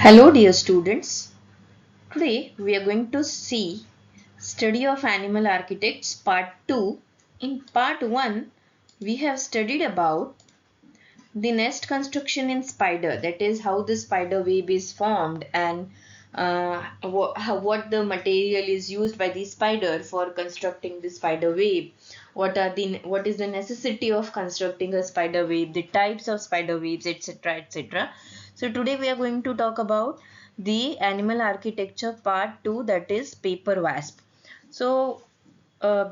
Hello dear students. Today we are going to see Study of Animal Architects Part 2. In Part 1 we have studied about the nest construction in spider, that is how the spider web is formed and what the material is used by the spider for constructing the spider web, what is the necessity of constructing a spider web, the types of spider webs, etc, etc. So today we are going to talk about the animal architecture part 2, that is paper wasp. So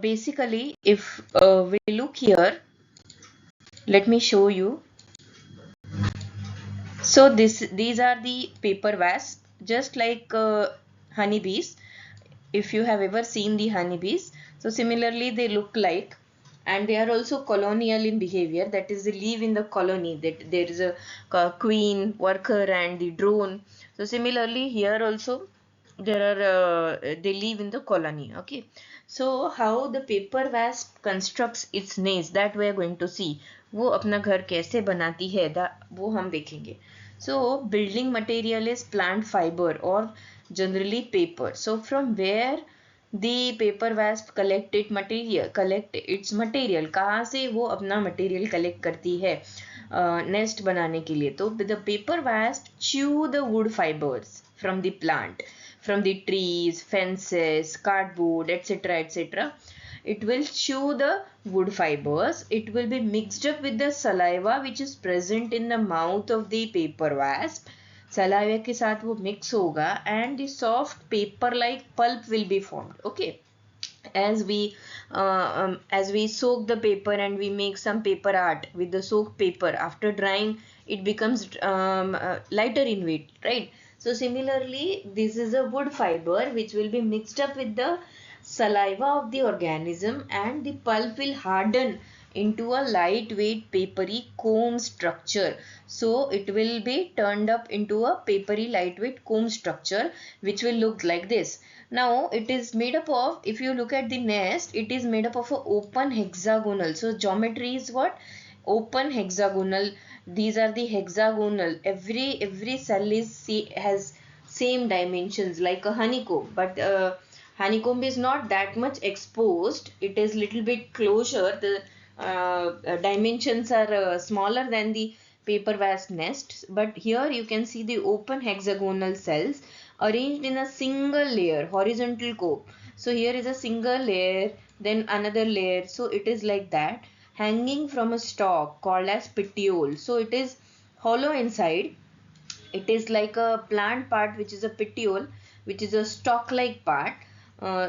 basically if we look here, let me show you. So these are the paper wasps, just like honeybees. If you have ever seen the honeybees, so similarly they look like, and they are also colonial in behavior. That is, they live in the colony. That there is a queen, worker, and the drone. So similarly here also there are they live in the colony. Okay, so how the paper wasp constructs its nest, that we are going to see. वो अपना घर कैसे बनाती है वो हम देखेंगे. So building material is plant fiber or generally paper. So from where the paper wasp collect its material, कहाँ से वो अपना material collect करती है nest बनाने के लिए. तो the paper wasp chew the wood fibers from the plant, from the trees, fences, cardboard, etc, etc. It will chew the wood fibers. It will be mixed up with the saliva which is present in the mouth of the paper wasp. Saliva के साथ वो mix होगा and the soft paper like pulp will be formed. Okay, as we soak the paper and we make some paper art with the soaked paper, after drying it becomes lighter in weight, right? So similarly this is a wood fiber which will be mixed up with the saliva of the organism, and the pulp will harden into a lightweight papery comb structure. So it will be turned up into a papery lightweight comb structure which will look like this. Now it is made up of, if you look at the nest, it is made up of an open hexagonal. So geometry is what? Open hexagonal. These are the hexagonal. Every cell has same dimensions like a honeycomb, but honeycomb is not that much exposed. It is little bit closer. The dimensions are smaller than the paper wasp nest, but here you can see the open hexagonal cells arranged in a single layer, horizontal comb. So here is a single layer, then another layer. So it is like that, hanging from a stalk called as petiole. So it is hollow inside. It is like a plant part which is a petiole, which is a stalk like part.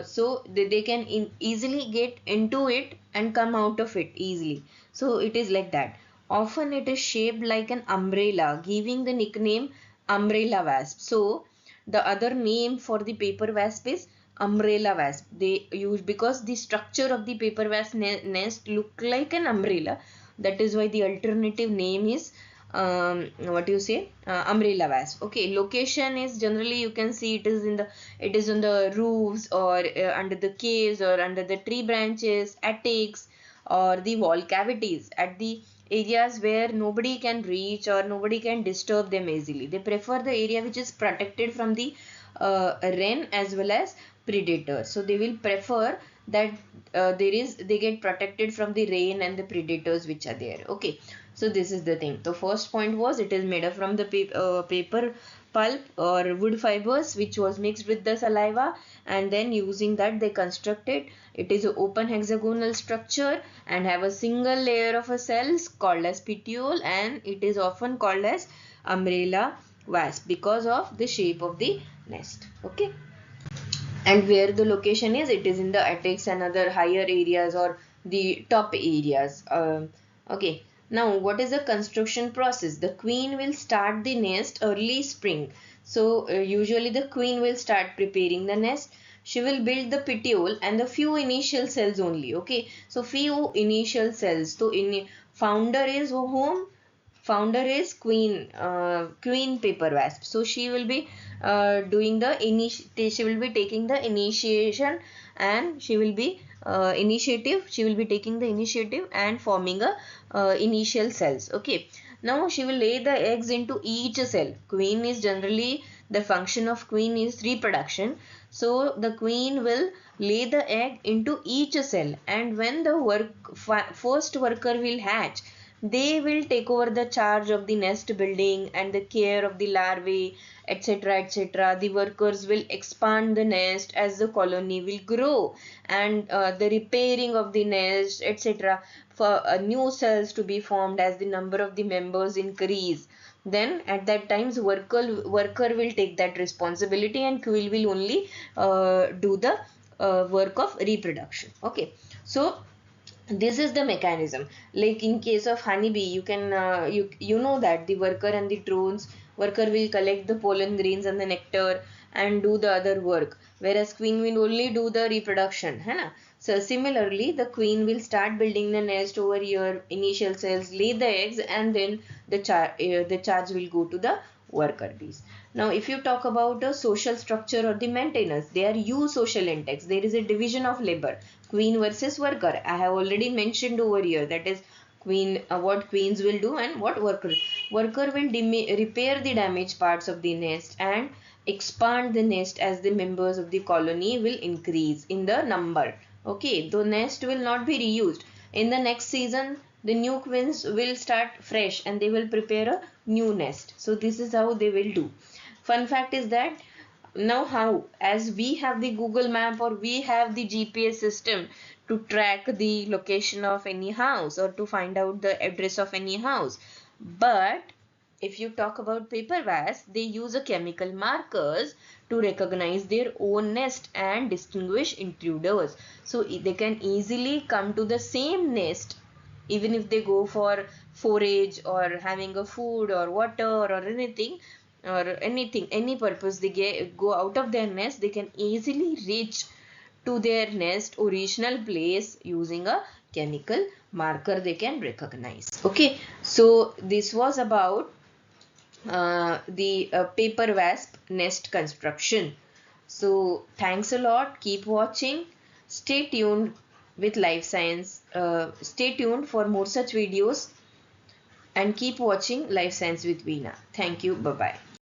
So they can easily get into it and come out of it easily. So it is like that. Often it is shaped like an umbrella, giving the nickname umbrella wasp. So the other name for the paper wasp is umbrella wasp. They use, because the structure of the paper wasp nest look like an umbrella. That is why the alternative name is what you say, umbrella wasp. Okay, location is generally, you can see it is on the roofs, or under the caves, or under the tree branches, attics, or the wall cavities, at the areas where nobody can reach or nobody can disturb them easily. They prefer the area which is protected from the rain as well as predators. So they will prefer that they get protected from the rain and the predators which are there. Okay, so this is the thing. The first point was, it is made up from the paper pulp or wood fibers which was mixed with the saliva, and then using that they constructed. It is an open hexagonal structure and have a single layer of a cells called as petiole, and it is often called as umbrella wasp because of the shape of the nest. Okay, and where the location is, it is in the attics and other higher areas or the top areas. Okay, now what is the construction process? The queen will start the nest early spring. So usually the queen will start preparing the nest. She will build the petiole and the few initial cells only. Okay, so few initial cells. So in founder is whom? Founder is queen paper wasp. So she will be doing the she will be taking the initiation, and she will be taking the initiative and forming a initial cells. Okay, Now she will lay the eggs into each cell. Queen is generally, the function of queen is reproduction. So the queen will lay the egg into each cell, and when the first worker will hatch, they will take over the charge of the nest building and the care of the larvae, etc., etc. The workers will expand the nest as the colony will grow, and the repairing of the nest, etc., for new cells to be formed as the number of the members increase. Then at that times worker will take that responsibility, and queen will only do the work of reproduction. Okay, so this is the mechanism. Like in case of honeybee, you can you know that the worker and the drones, worker will collect the pollen grains and the nectar and do the other work, whereas queen will only do the reproduction, है ना? So similarly the queen will start building the nest over your initial cells, lay the eggs, and then the charge will go to the worker bees. Now if you talk about a social structure or the maintenance, they are eusocial insects. There is a division of labor, queen versus worker. I have already mentioned over here, that is queen, what queens will do and what worker will repair the damaged parts of the nest and expand the nest as the members of the colony will increase in the number. Okay, the nest will not be reused. In the next season the new queens will start fresh and they will prepare a new nest. So this is how they will do. Fun fact is that, now how, as we have the Google map or we have the GPS system to track the location of any house or to find out the address of any house, but if you talk about paper wasp, they use a chemical markers to recognize their own nest and distinguish intruders. So they can easily come to the same nest even if they go for forage or having a food or water or anything, any purpose they go out of their nest, they can easily reach to their nest original place using a chemical marker they can recognize. Okay, so this was about the paper wasp nest construction. So thanks a lot, keep watching, stay tuned with life science, stay tuned for more such videos, and keep watching Life Science with Veena. Thank you, bye bye.